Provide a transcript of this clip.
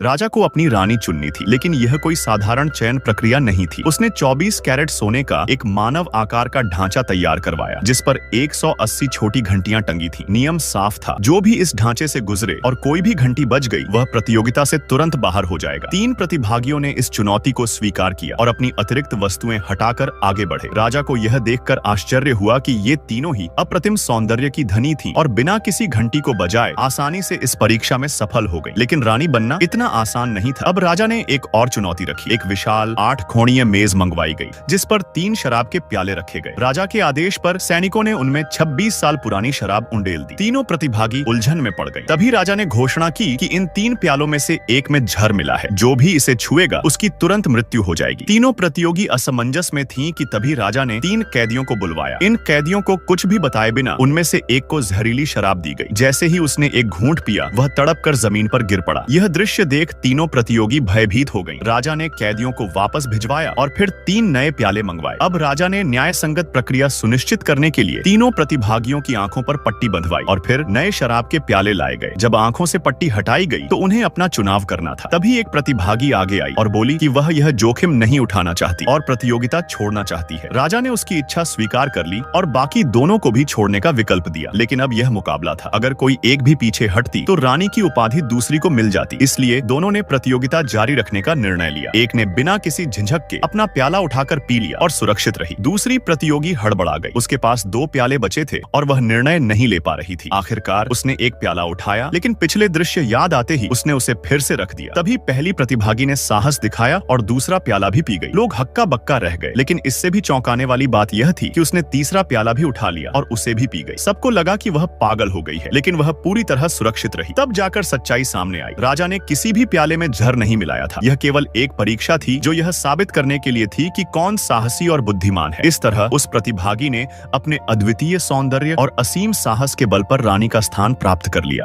राजा को अपनी रानी चुननी थी, लेकिन यह कोई साधारण चयन प्रक्रिया नहीं थी। उसने 24 कैरेट सोने का एक मानव आकार का ढांचा तैयार करवाया, जिस पर 180 छोटी घंटियां टंगी थीं। नियम साफ था, जो भी इस ढांचे से गुजरे और कोई भी घंटी बज गई, वह प्रतियोगिता से तुरंत बाहर हो जाएगा। 3 प्रतिभागियों ने इस चुनौती को स्वीकार किया और अपनी अतिरिक्त वस्तुएं हटाकर आगे बढ़े। राजा को यह देखकर आश्चर्य हुआ कि ये तीनों ही अप्रतिम सौंदर्य की धनी थीं और बिना किसी घंटी को बजाए आसानी से इस परीक्षा में सफल हो गई। लेकिन रानी बनना इतना आसान नहीं था। अब राजा ने एक और चुनौती रखी। एक विशाल 8 कोणीय मेज मंगवाई गई, जिस पर 3 शराब के प्याले रखे गए। राजा के आदेश पर सैनिकों ने उनमें 26 साल पुरानी शराब उंडेल दी। तीनों प्रतिभागी उलझन में पड़ गए। तभी राजा ने घोषणा की कि इन 3 प्यालों में से एक में जहर मिला है। जो भी इसे छुएगा उसकी तुरंत मृत्यु हो जाएगी। तीनों प्रतियोगी असमंजस में थीं कि तभी राजा ने 3 कैदियों को बुलवाया। इन कैदियों को कुछ भी बताए बिना उनमें से एक को जहरीली शराब दी गई। जैसे ही उसने एक घूंट पिया, वह तड़प कर जमीन पर गिर पड़ा। यह दृश्य देख तीनों प्रतियोगी भयभीत हो गए। राजा ने कैदियों को वापस भिजवाया और फिर 3 नए प्याले मंगवाए। अब राजा ने न्याय संगत प्रक्रिया सुनिश्चित करने के लिए तीनों प्रतिभागियों की आंखों पर पट्टी बंधवाई और फिर नए शराब के प्याले लाए गए। जब आंखों से पट्टी हटाई गई तो उन्हें अपना चुनाव करना था। तभी एक प्रतिभागी आगे आई और बोली कि वह यह जोखिम नहीं उठाना चाहती और प्रतियोगिता छोड़ना चाहती है। राजा ने उसकी इच्छा स्वीकार कर ली और बाकी दोनों को भी छोड़ने का विकल्प दिया। लेकिन अब यह मुकाबला था। अगर कोई एक भी पीछे हटती तो रानी की उपाधि दूसरी को मिल जाती। इसलिए दोनों ने प्रतियोगिता जारी रखने का निर्णय लिया। एक ने बिना किसी झिझक के अपना प्याला उठाकर पी लिया और सुरक्षित रही। दूसरी प्रतियोगी हड़बड़ा गई। उसके पास 2 प्याले बचे थे और वह निर्णय नहीं ले पा रही थी। आखिरकार उसने एक प्याला उठाया, लेकिन पिछले दृश्य याद आते ही उसने उसे फिर से रख दिया। तभी पहली प्रतिभागी ने साहस दिखाया और दूसरा प्याला भी पी गई। लोग हक्का बक्का रह गए, लेकिन इससे भी चौंकाने वाली बात यह थी कि उसने तीसरा प्याला भी उठा लिया और उसे भी पी गई। सबको लगा कि वह पागल हो गई है, लेकिन वह पूरी तरह सुरक्षित रही। तब जाकर सच्चाई सामने आई। राजा ने किसी भी प्याले में जहर नहीं मिलाया था। यह केवल एक परीक्षा थी जो यह साबित करने के लिए थी कि कौन साहसी और बुद्धिमान है। इस तरह उस प्रतिभागी ने अपने अद्वितीय सौंदर्य और असीम साहस के बल पर रानी का स्थान प्राप्त कर लिया।